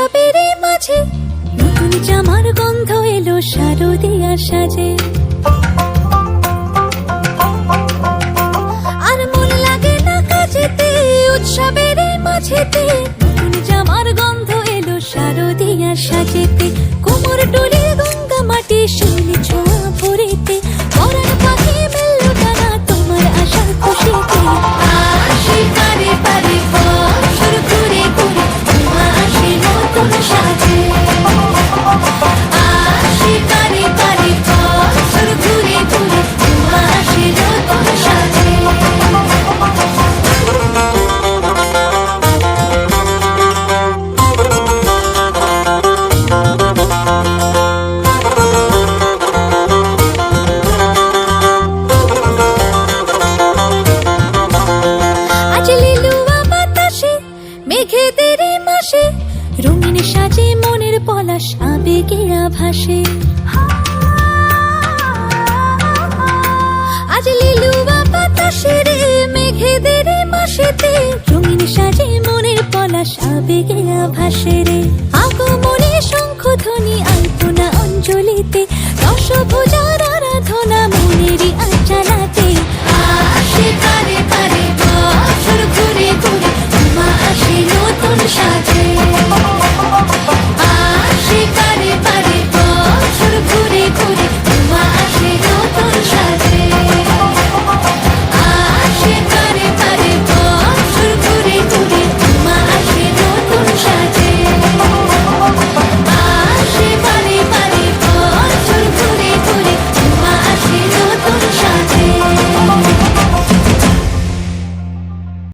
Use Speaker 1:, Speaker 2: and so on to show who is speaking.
Speaker 1: উৎসবের মাঝে নতুন জামার গন্ধ এলো শারদিয়া সাজে। আর মন লাগে না কাজেতে, উৎসবের মাঝেতে নতুন জামার গন্ধ এলো শারদিয়া সাজেতে। কোমর ডোলে গঙ্গা মাটি শিউলি ছোঁয়া ভরিতে, পরাণ পাখি মেললো ডানা তোমার আশার খুশিতে। আসি পারে পারে বছর ঘুরে ঘুরে তোমা আসে নতুন সাজে। আসি পারে পারে বছর ঘুরে ঘুরে তোমা আসে নতুন সাজে। মেঘেদের মাসে রঙিন সাজে মনের পলাশ আবেগে আভাসে। আজ লিলুয়া বাতাসে রে মেঘেদের মাসেতে রঙিন সাজে মনের পলাশ আবেগে আভাসে রে। আগমনে শঙ্খ ধ্বনি আলপনা অঞ্জলিতে দশভুজা